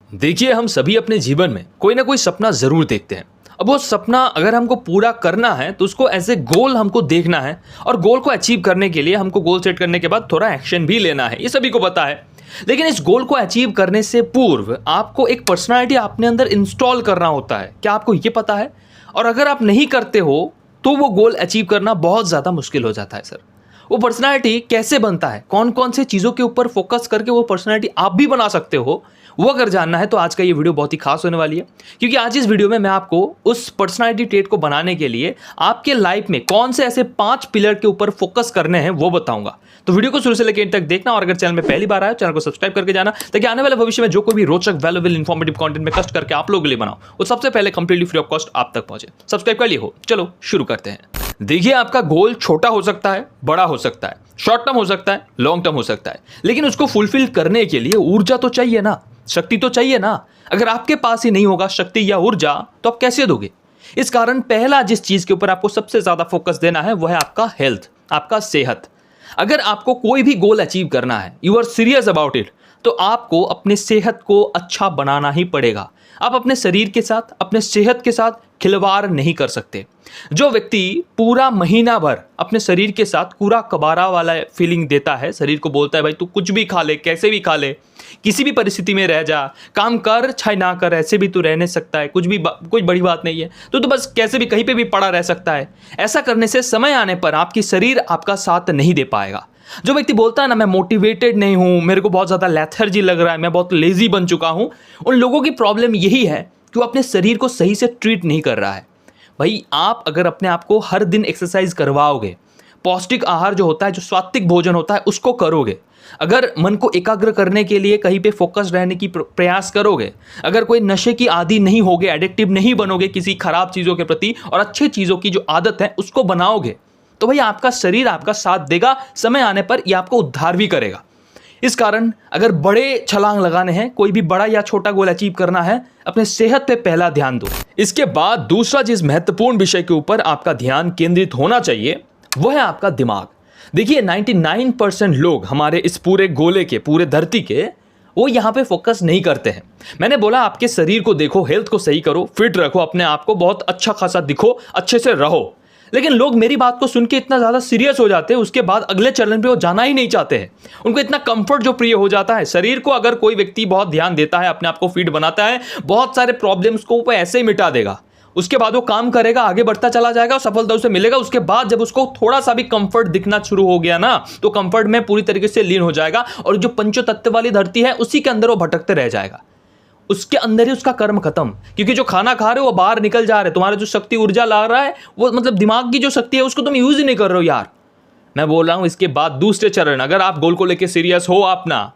देखिए, हम सभी अपने जीवन में कोई ना कोई सपना ज़रूर देखते हैं। अब वो सपना अगर हमको पूरा करना है तो उसको एज़ ए गोल हमको देखना है और गोल को अचीव करने के लिए हमको गोल सेट करने के बाद थोड़ा एक्शन भी लेना है, ये सभी को पता है। लेकिन इस गोल को अचीव करने से पूर्व आपको एक पर्सनैलिटी अपने अंदर इंस्टॉल करना होता है। क्या आपको ये पता है? और अगर आप नहीं करते हो तो वो गोल अचीव करना बहुत ज़्यादा मुश्किल हो जाता है सर। वो पर्सनैलिटी कैसे बनता है, कौन कौन से चीज़ों के ऊपर फोकस करके वो पर्सनैलिटी आप भी बना सकते हो, वो अगर जानना है तो आज का ये वीडियो बहुत ही खास होने वाली है। क्योंकि आज इस वीडियो में मैं आपको उस पर्सनैलिटी ट्रेट को बनाने के लिए आपके लाइफ में कौन से ऐसे 5 पिलर के ऊपर फोकस करने हैं वो बताऊंगा। तो वीडियो को शुरू से लेकर एंड तक देखना और अगर चैनल में पहली बार आए चैनल को सब्सक्राइब करके जाना, ताकि आने वाले भविष्य में जो कोई भी रोचक वैल्यूएबल इन्फॉर्मेटिव कंटेंट में कष्ट करके आप लोगों के लिए बनाओ वो सबसे पहले कंप्लीटली फ्री ऑफ कॉस्ट आप तक पहुंचे। सब्सक्राइब कर लिए हो, चलो शुरू करते हैं। देखिए, आपका गोल छोटा हो सकता है, बड़ा हो सकता है, शॉर्ट टर्म हो सकता है, लॉन्ग टर्म हो सकता है, लेकिन उसको फुलफिल करने के लिए ऊर्जा तो चाहिए ना, शक्ति तो चाहिए ना। अगर आपके पास ही नहीं होगा शक्ति या ऊर्जा तो आप कैसे दोगे? इस कारण पहला जिस चीज के ऊपर आपको सबसे ज्यादा फोकस देना है वो है आपका हेल्थ, आपका सेहत। अगर आपको कोई भी गोल अचीव करना है, you are serious about it, तो आपको अपने सेहत को अच्छा बनाना ही पड़ेगा। आप अपने शरीर के साथ, अपने सेहत के साथ खिलवाड़ नहीं कर सकते। जो व्यक्ति पूरा महीना भर अपने शरीर के साथ कूड़ा कबाड़ा वाला फीलिंग देता है, शरीर को बोलता है भाई तू कुछ भी खा ले, कैसे भी खा ले, किसी भी परिस्थिति में रह जा, काम कर चाहे ना कर, ऐसे भी तू रह नहीं सकता है, कुछ बड़ी बात नहीं है, तो बस कैसे भी कहीं पे भी पड़ा रह सकता है। ऐसा करने से समय आने पर आपकी शरीर आपका साथ नहीं दे पाएगा। जो व्यक्ति बोलता है ना मैं मोटिवेटेड नहीं हूं, मेरे को बहुत ज्यादा लेथर्जी लग रहा है, मैं बहुत लेजी बन चुका हूं, उन लोगों की प्रॉब्लम यही है कि वो अपने शरीर को सही से ट्रीट नहीं कर रहा है। भाई, आप अगर अपने आप को हर दिन एक्सरसाइज करवाओगे, पौष्टिक आहार जो होता है, जो सात्विक भोजन होता है उसको करोगे, अगर मन को एकाग्र करने के लिए कहीं पे फोकस रहने की प्रयास करोगे, अगर कोई नशे की आदी नहीं होगे, एडिक्टिव नहीं बनोगे किसी खराब चीज़ों के प्रति, और अच्छे चीज़ों की जो आदत है उसको बनाओगे, तो भाई आपका शरीर आपका साथ देगा, समय आने पर ये आपको उद्धार भी करेगा। इस कारण अगर बड़े छलांग लगाने हैं, कोई भी बड़ा या छोटा गोल अचीव करना है, अपने सेहत पे पहला ध्यान दो। इसके बाद दूसरा जिस महत्वपूर्ण विषय के ऊपर आपका ध्यान केंद्रित होना चाहिए वो है आपका दिमाग। देखिए, 99% लोग हमारे इस पूरे गोले के, पूरे धरती के, वो यहाँ पे फोकस नहीं करते हैं। मैंने बोला आपके शरीर को देखो, हेल्थ को सही करो, फिट रखो अपने आप को, बहुत अच्छा खासा दिखो, अच्छे से रहो। लेकिन लोग मेरी बात को सुन के इतना ज़्यादा सीरियस हो जाते हैं, उसके बाद अगले चरण पे वो जाना ही नहीं चाहते हैं। उनको इतना कंफर्ट जो प्रिय हो जाता है। शरीर को अगर कोई व्यक्ति बहुत ध्यान देता है, अपने आप को फिट बनाता है, बहुत सारे प्रॉब्लम्स को वो ऐसे ही मिटा देगा। उसके बाद वो काम करेगा, आगे बढ़ता चला जाएगा और सफलता उसे मिलेगा। उसके बाद जब उसको थोड़ा सा भी कंफर्ट दिखना शुरू हो गया ना, तो कंफर्ट में पूरी तरीके से लीन हो जाएगा और जो पंचो तत्व वाली धरती है उसी के अंदर वो भटकते रह जाएगा। उसके अंदर ही उसका कर्म खत्म, क्योंकि जो खाना खा रहे हो वो बाहर निकल जा रहे, तुम्हारा जो शक्ति ऊर्जा ला रहा है वो मतलब दिमाग की जो शक्ति है उसको तुम यूज ही नहीं कर रहे हो यार। मैं बोल रहा हूं इसके बाद दूसरे चरण, अगर आप गोल को लेकर सीरियस हो अपना,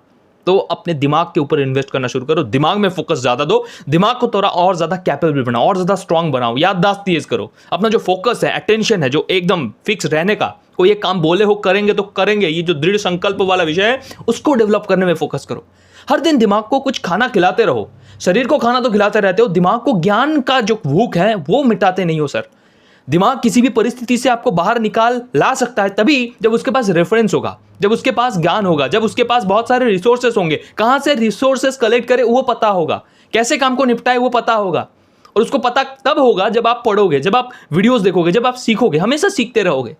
तो अपने दिमाग के ऊपर इन्वेस्ट करना शुरू करो। दिमाग में फोकस ज्यादा दो, दिमाग को थोड़ा और ज्यादा कैपेबल बनाओ, और ज्यादा स्ट्रांग बनाओ, याददाश्त तेज करो। अपना जो फोकस है, अटेंशन है, जो एकदम फिक्स रहने का, कोई एक काम बोले हो करेंगे तो करेंगे, ये जो दृढ़ संकल्प वाला विषय है उसको डेवलप करने में फोकस करो। हर दिन दिमाग को कुछ खाना खिलाते रहो। शरीर को खाना तो खिलाते रहते हो, दिमाग को ज्ञान का जो भूख है वो मिटाते नहीं हो सर। दिमाग किसी भी परिस्थिति से आपको बाहर निकाल ला सकता है तभी जब उसके पास रेफरेंस होगा, जब उसके पास ज्ञान होगा, जब उसके पास बहुत सारे रिसोर्सेस होंगे। कहां से रिसोर्सेस कलेक्ट करे वो पता होगा, कैसे काम को निपटाए वो पता होगा। और उसको पता तब होगा जब आप पढ़ोगे, जब आप वीडियोस देखोगे, जब आप सीखोगे। हमेशा सीखते रहोगे।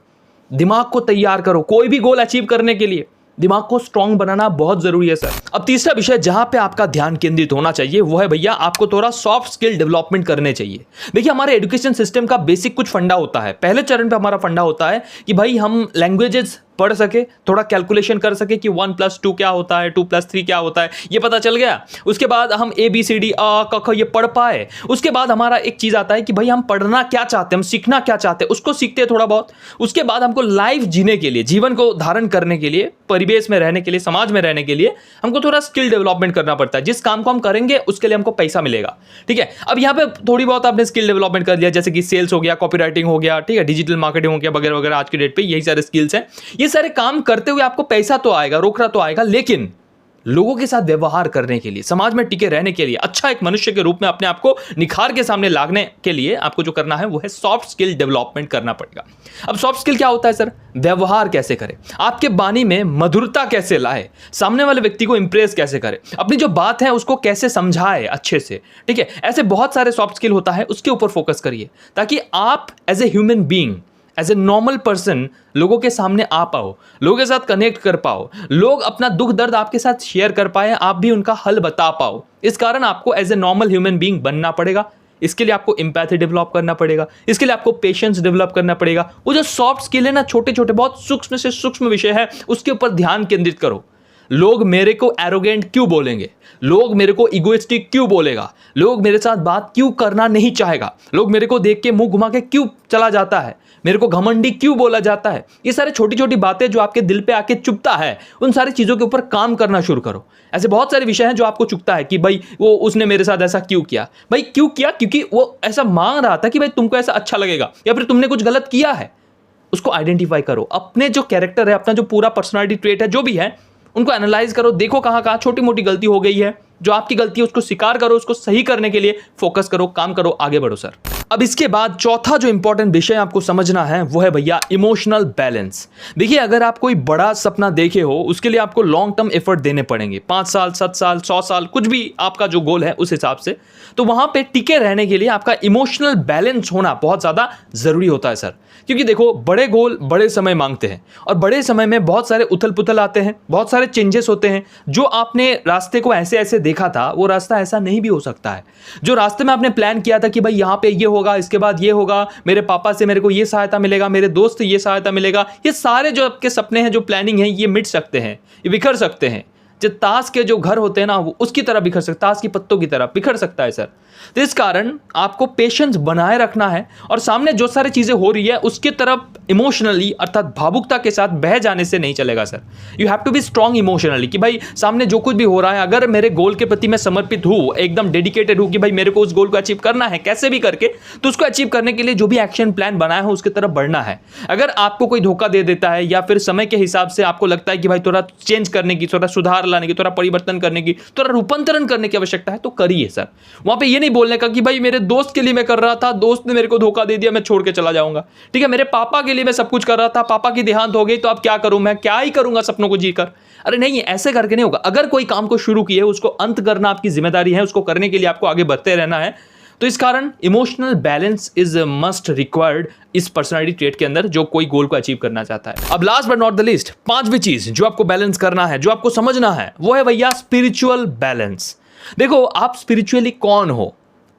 दिमाग को तैयार करो कोई भी गोल अचीव करने के लिए। दिमाग को स्ट्रांग बनाना बहुत जरूरी है सर। अब तीसरा विषय जहां पे आपका ध्यान केंद्रित होना चाहिए वो है भैया, आपको थोड़ा सॉफ्ट स्किल डेवलपमेंट करने चाहिए। देखिए, हमारे एजुकेशन सिस्टम का बेसिक कुछ फंडा होता है। पहले चरण पे हमारा फंडा होता है कि भाई हम लैंग्वेजेस पढ़ सके, थोड़ा कैलकुलेशन कर सके कि 1+2 क्या होता है, 2+3 क्या होता है, ये पता चल गया। उसके बाद हम ABCD अ क ख ये पढ़ पाए। उसके बाद हमारा एक चीज आता है कि भाई हम पढ़ना क्या चाहते हैं, हम सीखना क्या चाहते हैं, उसको सीखते हैं थोड़ा बहुत। उसके बाद हमको लाइफ जीने के लिए, जीवन को धारण करने के लिए, परिवेश में रहने के लिए, समाज में रहने के लिए हमको थोड़ा स्किल डेवलपमेंट करना पड़ता है। जिस काम को हम करेंगे उसके लिए हमको पैसा मिलेगा, ठीक है। अब यहाँ पे थोड़ी बहुत आपने स्किल डेवलपमेंट कर लिया, जैसे कि सेल्स हो गया, कॉपी राइटिंग हो गया, ठीक है, डिजिटल मार्केटिंग हो गया, वगैरह वगैरह। आज की डेट पे यही सारे स्किल्स हैं। ये सारे काम करते हुए आपको पैसा तो आएगा, रोकड़ा तो आएगा, लेकिन लोगों के साथ व्यवहार करने के लिए, समाज में टिके रहने के लिए, अच्छा एक मनुष्य के रूप में अपने आप को निखार के सामने लाने के लिए आपको जो करना है वो है सॉफ्ट स्किल डेवलपमेंट करना पड़ेगा। अब सॉफ्ट स्किल क्या होता है सर? व्यवहार कैसे करें, आपके वाणी में मधुरता कैसे लाए, सामने वाले व्यक्ति को इंप्रेस कैसे करें, अपनी जो बात है उसको कैसे समझाए अच्छे से, ठीक है। ऐसे बहुत सारे सॉफ्ट स्किल होता है, उसके ऊपर फोकस करिए ताकि आप as a human being, as a normal person लोगों के सामने आ पाओ, लोगों के साथ कनेक्ट कर पाओ, लोग अपना दुख दर्द आपके साथ शेयर कर पाए, आप भी उनका हल बता पाओ। इस कारण आपको as a normal human being बनना पड़ेगा। इसके लिए आपको एम्पैथी डेवलप करना पड़ेगा, इसके लिए आपको पेशेंस डेवलप करना पड़ेगा। वो जो सॉफ्ट स्किल है ना, छोटे छोटे बहुत सूक्ष्म से सूक्ष्म विषय है, उसके ऊपर ध्यान केंद्रित करो। लोग मेरे को एरोगेंट क्यों बोलेंगे, लोग मेरे को इगोइस्टिक क्यों बोलेगा, लोग मेरे साथ बात क्यों करना नहीं चाहेगा, लोग मेरे को देख के मुंह घुमा के क्यों चला जाता है, मेरे को घमंडी क्यों बोला जाता है। ये सारे छोटी छोटी बातें जो आपके दिल पे आके चुभता है, उन सारी चीज़ों के ऊपर काम करना शुरू करो। ऐसे बहुत सारे विषय हैं जो आपको चुभता है कि भाई वो उसने मेरे साथ ऐसा क्यों किया। भाई क्यों किया? क्योंकि वो ऐसा मांग रहा था कि भाई तुमको ऐसा अच्छा लगेगा, या फिर तुमने कुछ गलत किया है। उसको आइडेंटिफाई करो, अपने जो कैरेक्टर है, अपना जो पूरा पर्सनालिटी ट्रेट है, जो भी है उनको एनालाइज करो, देखो कहाँ कहाँ छोटी मोटी गलती हो गई है, जो आपकी गलती है उसको स्वीकार करो, उसको सही करने के लिए फोकस करो, काम करो, आगे बढ़ो सर। अब इसके बाद चौथा जो इंपॉर्टेंट विषय आपको समझना है वो है भैया इमोशनल बैलेंस। देखिए, अगर आप कोई बड़ा सपना देखे हो, उसके लिए आपको लॉन्ग टर्म एफर्ट देने पड़ेंगे, 5 साल 7 साल 100 साल, कुछ भी आपका जो गोल है उस हिसाब से। तो वहां पे टिके रहने के लिए आपका इमोशनल बैलेंस होना बहुत ज्यादा जरूरी होता है सर। क्योंकि देखो, बड़े गोल बड़े समय मांगते हैं, और बड़े समय में बहुत सारे उथल पुथल आते हैं, बहुत सारे चेंजेस होते हैं। जो आपने रास्ते को ऐसे ऐसे देखा था, वो रास्ता ऐसा नहीं भी हो सकता है। जो रास्ते में आपने प्लान किया था कि भाई यहाँ पे ये होगा, इसके बाद ये होगा, मेरे पापा से मेरे को ये सहायता मिलेगा, मेरे दोस्त से ये सहायता मिलेगा, ये सारे जो आपके सपने हैं, जो प्लानिंग है, ये मिट सकते हैं, ये बिखर सकते हैं। जो ताश के जो घर होते हैं ना, वो उसकी तरह बिखर सकता है, ताश की पत्तों की तरह बिखर सकता है सर। तो इस कारण आपको पेशेंस बनाए रखना है, और सामने जो सारी चीजें हो रही है उसके तरफ इमोशनली अर्थात भावुकता के साथ बह जाने से नहीं चलेगा sir. You have to be strong emotionally कि भाई सामने जो कुछ भी हो रहा है, अगर मेरे गोल के प्रति मैं समर्पित हूँ, एकदम डेडिकेटेड हूँ कि भाई मेरे को उस गोल को अचीव करना है कैसे भी करके, तो उसको अचीव करने के लिए जो भी एक्शन प्लान बनाया है उसकी तरफ बढ़ना है। अगर आपको कोई धोखा दे देता है, या फिर समय के हिसाब से आपको लगता है कि भाई थोड़ा चेंज करने की, थोड़ा सुधार लाने की, थोड़ा परिवर्तन करने की, थोड़ा रूपांतरण करने की आवश्यकता है, तो करिए सर। वहां पे ये नहीं बोलने का कि भाई मेरे दोस्त के लिए मैं कर रहा था, दोस्त ने मेरे को धोखा दे दिया, मैं छोड़ के चला जाऊंगा। ठीक है, मेरे पापा के लिए मैं सब कुछ कर रहा था, पापा की देहांत हो गई, तो अब क्या करूं, मैं क्या ही करूंगा सपनों को जीकर। अरे नहीं, ऐसे करके नहीं होगा। अगर कोई काम को शुरू किए, उसको अंत करना आपकी जिम्मेदारी है, उसको करने के लिए आपको आगे बढ़ते रहना है। तो इस कारण emotional balance is must required इस पर्सनालिटी ट्रेट के अंदर, जो कोई गोल को अचीव करना चाहता है। अब last but not the least, पांचवी चीज जो आपको बैलेंस करना है, जो आपको समझना है, वो है भैया स्पिरिचुअल बैलेंस। देखो, आप स्पिरिचुअली कौन हो,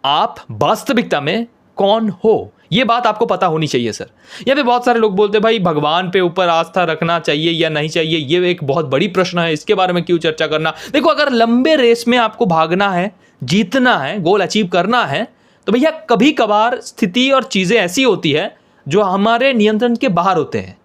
आप वास्तविकता में कौन हो, ये बात आपको पता होनी चाहिए सर। यहाँ पे बहुत सारे लोग बोलते हैं भाई भगवान पे ऊपर आस्था रखना चाहिए या नहीं चाहिए, ये एक बहुत बड़ी प्रश्न है, इसके बारे में क्यों चर्चा करना। देखो, अगर लंबे रेस में आपको भागना है, जीतना है, गोल अचीव करना है, तो भैया कभी कभार स्थिति और चीजें ऐसी होती है जो हमारे नियंत्रण के बाहर होते हैं।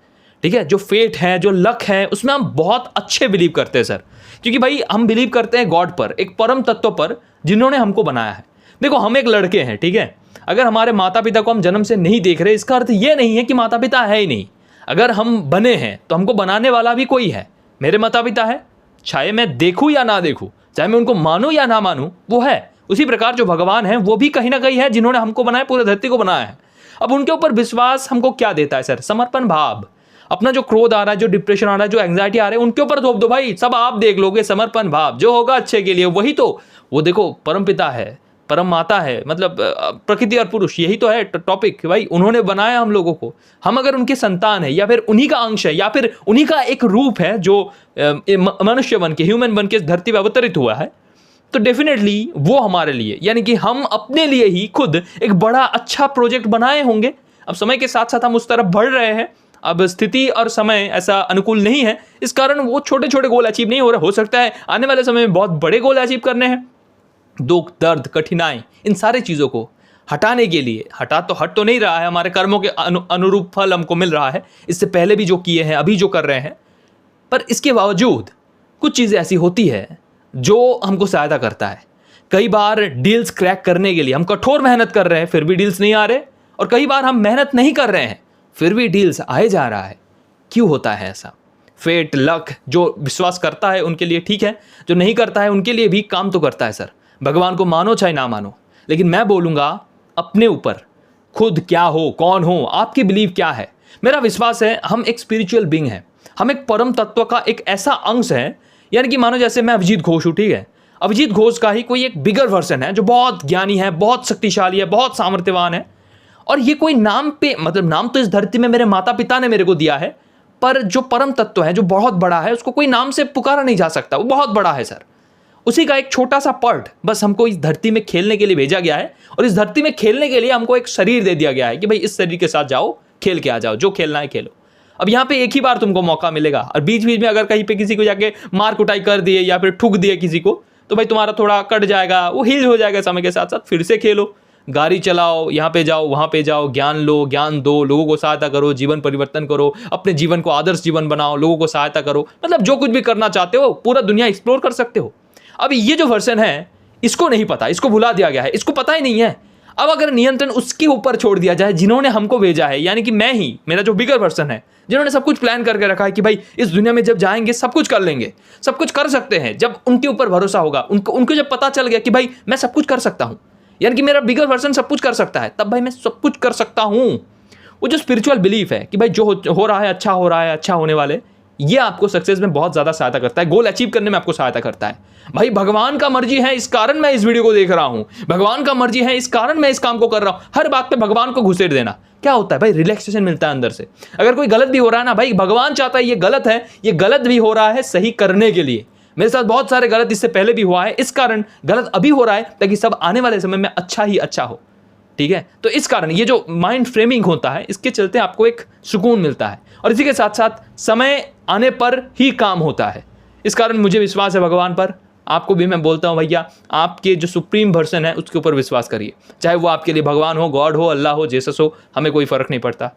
ठीक है, जो फेट है, जो लक है, उसमें हम बहुत अच्छे बिलीव करते हैं सर। क्योंकि भाई हम बिलीव करते हैं गॉड पर, एक परम तत्व पर, जिन्होंने हमको बनाया है। देखो, हम एक लड़के हैं, ठीक है, अगर हमारे माता पिता को हम जन्म से नहीं देख रहे, इसका अर्थ ये नहीं है कि माता पिता है ही नहीं। अगर हम बने हैं तो हमको बनाने वाला भी कोई है। मेरे माता पिता है, चाहे मैं देखूं या ना देखूं, चाहे मैं उनको मानूं या ना मानूं, वो है। उसी प्रकार जो भगवान है वो भी कहीं ना कहीं है, जिन्होंने हमको बनाया, पूरे धरती को बनाया है। अब उनके ऊपर विश्वास हमको क्या देता है सर? समर्पण भाव। अपना जो क्रोध आ रहा है, जो डिप्रेशन आ रहा है, जो एंग्जाइटी आ रही है, उनके ऊपर थोप दो भाई, सब आप देख लोगे। समर्पण भाव जो होगा अच्छे के लिए, वही तो वो देखो परम पिता है, परम माता है, मतलब प्रकृति और पुरुष, यही तो है टॉपिक भाई। उन्होंने बनाया हम लोगों को, हम अगर उनके संतान है, या फिर उन्हीं का अंश है, या फिर उन्हीं का एक रूप है जो मनुष्य बन के, ह्यूमन बन के धरती पर अवतरित हुआ है, तो डेफिनेटली वो हमारे लिए, यानी कि हम अपने लिए ही खुद एक बड़ा अच्छा प्रोजेक्ट बनाए होंगे। अब समय के साथ साथ हम उस तरफ बढ़ रहे हैं, अब स्थिति और समय ऐसा अनुकूल नहीं है, इस कारण वो छोटे छोटे गोल अचीव नहीं हो रहे। हो सकता है आने वाले समय में बहुत बड़े गोल अचीव करने हैं। दुख, दर्द, कठिनाई, इन सारी चीज़ों को हटाने के लिए, हट तो नहीं रहा है, हमारे कर्मों के अनुरूप फल हमको मिल रहा है, इससे पहले भी जो किए हैं, अभी जो कर रहे हैं, पर इसके बावजूद कुछ चीज़ें ऐसी होती है जो हमको सहायता करता है। कई बार डील्स क्रैक करने के लिए हम कठोर मेहनत कर रहे हैं, फिर भी डील्स नहीं आ रहे, और कई बार हम मेहनत नहीं कर रहे हैं, फिर भी डील्स आए जा रहा है। क्यों होता है ऐसा? फेट, लक, जो विश्वास करता है उनके लिए ठीक है, जो नहीं करता है उनके लिए भी काम तो करता है सर। भगवान को मानो चाहे ना मानो, लेकिन मैं बोलूँगा अपने ऊपर खुद क्या हो, कौन हो, आपकी बिलीव क्या है। मेरा विश्वास है हम एक स्पिरिचुअल बीइंग है, हम एक परम तत्व का एक ऐसा अंश है। यानी कि मानो जैसे मैं अभिजीत घोष हूँ, ठीक है, अभिजीत घोष का ही कोई एक बिगर वर्जन है जो बहुत ज्ञानी है, बहुत शक्तिशाली है, बहुत सामर्थ्यवान है। और ये कोई नाम पे, मतलब नाम तो इस धरती में मेरे माता पिता ने मेरे को दिया है, पर जो परम तत्व है, जो बहुत बड़ा है, उसको कोई नाम से पुकारा नहीं जा सकता, वो बहुत बड़ा है सर। उसी का एक छोटा सा पार्ट बस हमको इस धरती में खेलने के लिए भेजा गया है, और इस धरती में खेलने के लिए हमको एक शरीर दे दिया गया है कि भाई इस शरीर के साथ जाओ, खेल के आ जाओ, जो खेलना है खेलो। अब यहाँ पे एक ही बार तुमको मौका मिलेगा, और बीच बीच में अगर कहीं पे किसी को जाके मार कुटाई कर दिए या फिर ठुक दिए किसी को, तो भाई तुम्हारा थोड़ा कट जाएगा, वो हील हो जाएगा समय के साथ साथ। फिर से खेलो, गाड़ी चलाओ, यहाँ पे जाओ, वहाँ पे जाओ, ज्ञान लो, ज्ञान दो, लोगों को सहायता करो, जीवन परिवर्तन करो, अपने जीवन को आदर्श जीवन बनाओ, लोगों को सहायता करो, मतलब जो कुछ भी करना चाहते हो पूरा दुनिया एक्सप्लोर कर सकते हो। अब ये जो वर्जन है इसको नहीं पता, इसको भुला दिया गया है, इसको पता ही नहीं है। अब अगर नियंत्रण उसके ऊपर छोड़ दिया जाए जिन्होंने हमको भेजा है, यानी कि मैं ही, मेरा जो बिगर पर्सन है, जिन्होंने सब कुछ प्लान करके रखा है कि भाई इस दुनिया में जब जाएंगे सब कुछ कर लेंगे, सब कुछ कर सकते हैं, जब उनके ऊपर भरोसा होगा, उनको जब पता चल गया कि भाई मैं सब कुछ कर सकता हूं, यानी कि मेरा बिगर पर्सन सब कुछ कर सकता है, तब भाई मैं सब कुछ कर सकता हूं। वो जो स्पिरिचुअल बिलीफ है कि भाई जो हो रहा है अच्छा हो रहा है, अच्छा होने वाले, ये आपको सक्सेस में बहुत ज़्यादा सहायता करता है, गोल अचीव करने में आपको सहायता करता है। भाई भगवान का मर्जी है, इस कारण मैं इस वीडियो को देख रहा हूं, भगवान का मर्जी है, इस कारण मैं इस काम को कर रहा हूं। हर बात पे भगवान को घुसेड़ देना क्या होता है भाई? रिलैक्सेशन मिलता है अंदर से। अगर कोई गलत भी हो रहा है ना भाई, भगवान चाहता है ये गलत है, ये गलत भी हो रहा है सही करने के लिए। मेरे साथ बहुत सारे गलत इससे पहले भी हुआ है, इस कारण गलत अभी हो रहा है ताकि सब आने वाले समय में अच्छा ही अच्छा हो, ठीक है। तो इस कारण ये जो माइंड फ्रेमिंग होता है, इसके चलते आपको एक सुकून मिलता है, और इसी के साथ साथ समय आने पर ही काम होता है। इस कारण मुझे विश्वास है भगवान पर। आपको भी मैं बोलता हूँ भैया, आपके जो सुप्रीम पर्सन है उसके ऊपर विश्वास करिए, चाहे वो आपके लिए भगवान हो, गॉड हो, अल्लाह हो, जेसस हो, हमें कोई फ़र्क नहीं पड़ता।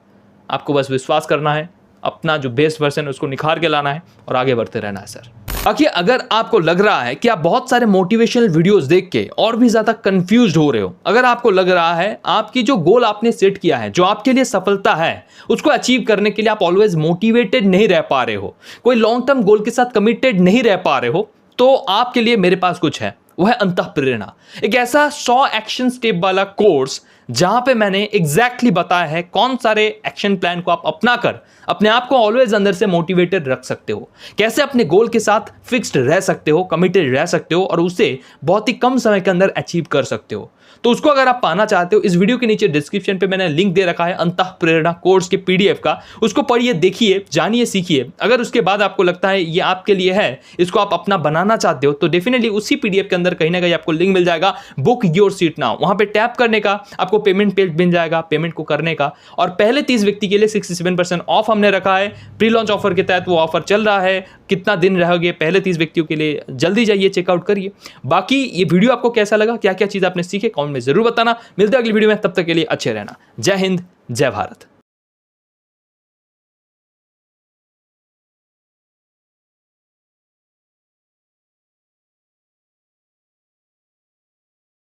आपको बस विश्वास करना है, अपना जो बेस्ट पर्सन है उसको निखार के लाना है और आगे बढ़ते रहना है सर। बाकी अगर आपको लग रहा है कि आप बहुत सारे मोटिवेशनल वीडियोस देख के और भी ज़्यादा कंफ्यूज्ड हो रहे हो, अगर आपको लग रहा है आपकी जो गोल आपने सेट किया है, जो आपके लिए सफलता है, उसको अचीव करने के लिए आप ऑलवेज मोटिवेटेड नहीं रह पा रहे हो, कोई लॉन्ग टर्म गोल के साथ कमिटेड नहीं रह पा रहे हो, तो आपके लिए मेरे पास कुछ है, वो है अंतःप्रेरणा। एक ऐसा 100 एक्शन स्टेप वाला कोर्स जहां पे मैंने एग्जैक्टली बताया है कौन सारे एक्शन प्लान को आप अपना कर अपने आप को ऑलवेज अंदर से मोटिवेटेड रख सकते हो, कैसे अपने गोल के साथ फिक्स्ड रह सकते हो, कमिटेड रह सकते हो और उसे बहुत ही कम समय के अंदर अचीव कर सकते हो। तो उसको अगर आप पाना चाहते हो, इस वीडियो के नीचे डिस्क्रिप्शन पे मैंने लिंक दे रखा है अंतःप्रेरणा कोर्स के PDF का, उसको पढ़िए, देखिए, जानिए, सीखिए। अगर उसके बाद आपको लगता है ये आपके लिए है, इसको आप अपना बनाना चाहते हो, तो डेफिनेटली उसी PDF के अंदर कहीं ना कहीं आपको लिंक मिल जाएगा, बुक योर सीट नाउ। वहां पे टैप करने का आपको पेमेंट पेज मिल जाएगा, पेमेंट को करने का, और पहले 30 व्यक्ति के लिए 67% ऑफ हमने रखा है। प्री लॉन्च ऑफर के तहत वो ऑफर चल रहा है, कितना दिन रहोगे, पहले 30 व्यक्तियों के लिए जल्दी जाइए, चेकआउट करिए। बाकी ये वीडियो आपको कैसा लगा, क्या क्या चीज़ आपने सीखे, कमेंट में जरूर बताना। मिलते हैं अगली वीडियो में, तब तक के लिए अच्छे रहना। जय हिंद, जय भारत।